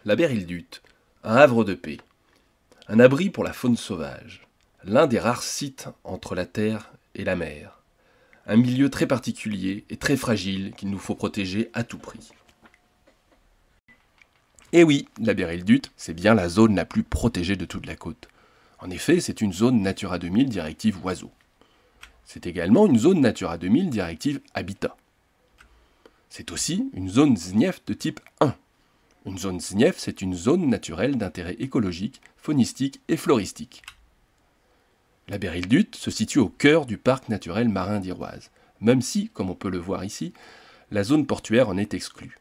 La Berre-île-Dut, un havre de paix, un abri pour la faune sauvage, l'un des rares sites entre la terre et la mer, un milieu très particulier et très fragile qu'il nous faut protéger à tout prix. Et oui, la Berre-île-Dut, c'est bien la zone la plus protégée de toute la côte. En effet, c'est une zone Natura 2000 directive oiseaux. C'est également une zone Natura 2000 directive habitat. C'est aussi une zone SNIEF de type 1. Une zone SNIEF, c'est une zone naturelle d'intérêt écologique, faunistique et floristique. La Berre-île-Dut se situe au cœur du parc naturel marin d'Iroise, même si, comme on peut le voir ici, la zone portuaire en est exclue.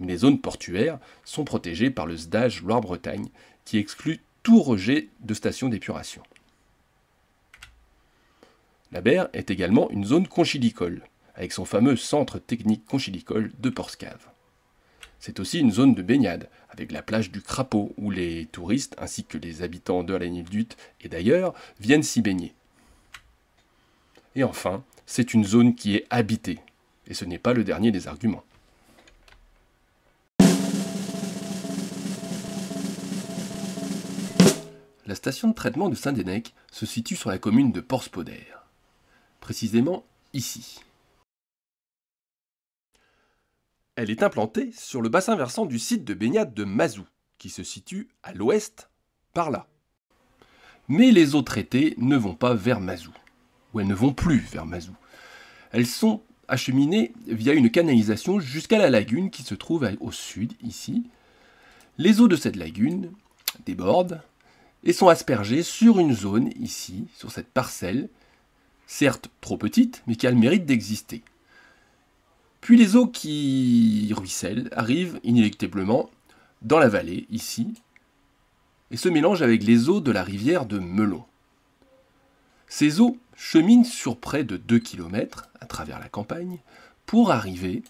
Mais les zones portuaires sont protégées par le SDAGE Loire-Bretagne, qui exclut tout rejet de stations d'épuration. La Berre est également une zone conchilicole, avec son fameux centre technique conchilicole de Portscave. C'est aussi une zone de baignade, avec la plage du Crapaud, où les touristes, ainsi que les habitants de l'île-Dut et d'ailleurs, viennent s'y baigner. Et enfin, c'est une zone qui est habitée, et ce n'est pas le dernier des arguments. La station de traitement de Saint-Dénec se situe sur la commune de Porspoder, précisément ici. Elle est implantée sur le bassin versant du site de baignade de Mazou, qui se situe à l'ouest, par là. Mais les eaux traitées ne vont pas vers Mazou, ou elles ne vont plus vers Mazou. Elles sont acheminées via une canalisation jusqu'à la lagune qui se trouve au sud, ici. Les eaux de cette lagune débordent et sont aspergées sur une zone, ici, sur cette parcelle, certes trop petite, mais qui a le mérite d'exister. Puis les eaux qui ruissellent arrivent inéluctablement dans la vallée, ici, et se mélangent avec les eaux de la rivière de Melon. Ces eaux cheminent sur près de 2 km à travers la campagne pour arriver,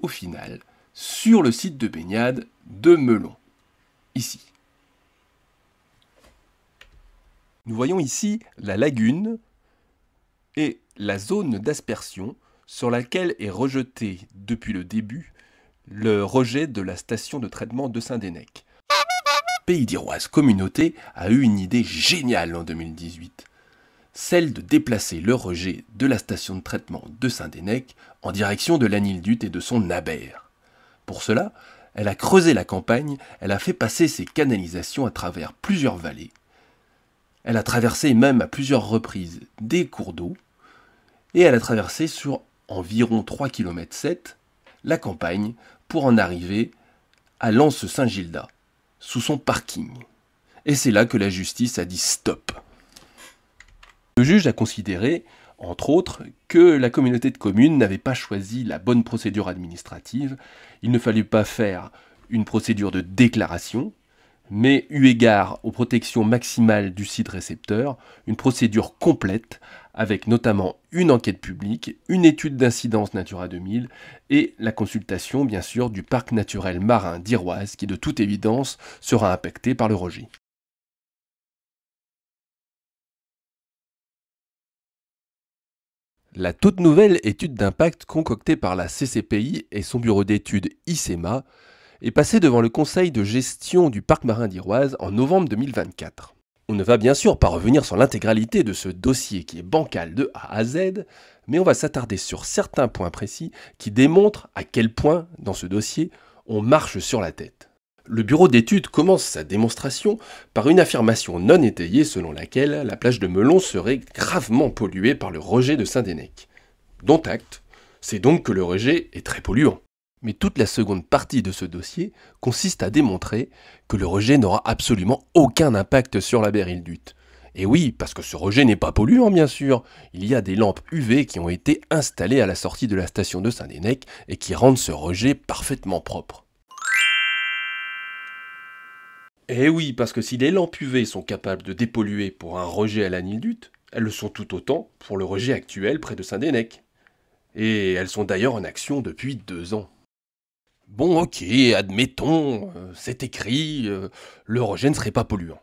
au final, sur le site de baignade de Melon, ici. Nous voyons ici la lagune et la zone d'aspersion sur laquelle est rejeté depuis le début le rejet de la station de traitement de Saint-Dénec. Pays d'Iroise Communauté a eu une idée géniale en 2018, celle de déplacer le rejet de la station de traitement de Saint-Dénec en direction de l'île-Dut et de son aber. Pour cela, elle a creusé la campagne, elle a fait passer ses canalisations à travers plusieurs vallées, elle a traversé même à plusieurs reprises des cours d'eau, et elle a traversé sur environ 3,7 km la campagne pour en arriver à Lens-Saint-Gildas, sous son parking. Et c'est là que la justice a dit stop. Le juge a considéré, entre autres, que la communauté de communes n'avait pas choisi la bonne procédure administrative. Il ne fallait pas faire une procédure de déclaration, mais eu égard aux protections maximales du site récepteur, une procédure complète avec notamment une enquête publique, une étude d'incidence Natura 2000 et la consultation bien sûr du parc naturel marin d'Iroise qui de toute évidence sera impacté par le rejet. La toute nouvelle étude d'impact concoctée par la CCPI et son bureau d'études ICEMA est passée devant le conseil de gestion du parc marin d'Iroise en novembre 2024. On ne va bien sûr pas revenir sur l'intégralité de ce dossier qui est bancal de A à Z, mais on va s'attarder sur certains points précis qui démontrent à quel point, dans ce dossier, on marche sur la tête. Le bureau d'études commence sa démonstration par une affirmation non étayée selon laquelle la plage de Melon serait gravement polluée par le rejet de Saint-Dénec. Dont acte, c'est donc que le rejet est très polluant. Mais toute la seconde partie de ce dossier consiste à démontrer que le rejet n'aura absolument aucun impact sur la Berre-île-Dut. Et oui, parce que ce rejet n'est pas polluant bien sûr, il y a des lampes UV qui ont été installées à la sortie de la station de Saint-Dénec et qui rendent ce rejet parfaitement propre. Et oui, parce que si les lampes UV sont capables de dépolluer pour un rejet à l'île-Dut, elles le sont tout autant pour le rejet actuel près de Saint-Dénec. Et elles sont d'ailleurs en action depuis 2 ans. Bon ok, admettons, c'est écrit, le rejet ne serait pas polluant.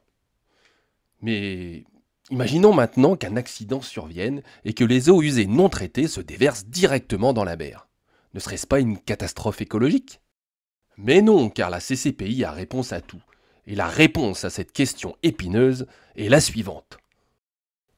Mais imaginons maintenant qu'un accident survienne et que les eaux usées non traitées se déversent directement dans la mer. Ne serait-ce pas une catastrophe écologique ? Mais non, car la CCPI a réponse à tout. Et la réponse à cette question épineuse est la suivante.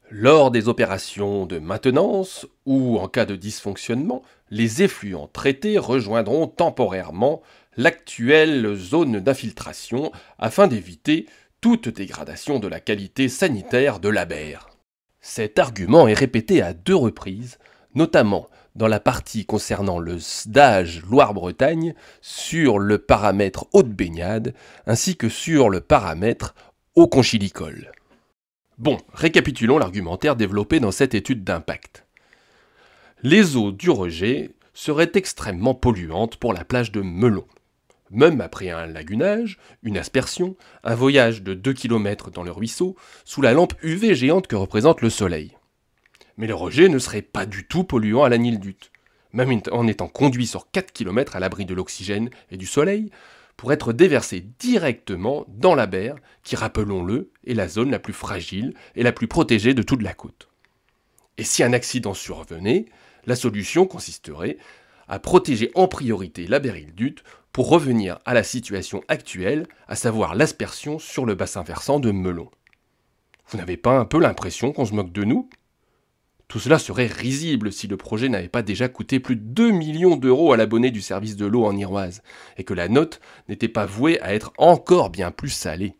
Lors des opérations de maintenance ou en cas de dysfonctionnement, les effluents traités rejoindront temporairement l'actuelle zone d'infiltration afin d'éviter toute dégradation de la qualité sanitaire de la berre. Cet argument est répété à 2 reprises, notamment dans la partie concernant le SDAGE Loire-Bretagne sur le paramètre eau de baignade ainsi que sur le paramètre eau conchilicole. Bon, récapitulons l'argumentaire développé dans cette étude d'impact. Les eaux du rejet seraient extrêmement polluantes pour la plage de Melon. Même après un lagunage, une aspersion, un voyage de 2 km dans le ruisseau, sous la lampe UV géante que représente le soleil. Mais le rejet ne serait pas du tout polluant à la Nildut, même en étant conduit sur 4 km à l'abri de l'oxygène et du soleil, pour être déversé directement dans la berre, qui, rappelons-le, est la zone la plus fragile et la plus protégée de toute la côte. Et si un accident survenait, la solution consisterait à protéger en priorité la berre Nildut pour revenir à la situation actuelle, à savoir l'aspersion sur le bassin versant de Melon. Vous n'avez pas un peu l'impression qu'on se moque de nous ? Tout cela serait risible si le projet n'avait pas déjà coûté plus de 2 millions d'euros à l'abonné du service de l'eau en Iroise, et que la note n'était pas vouée à être encore bien plus salée.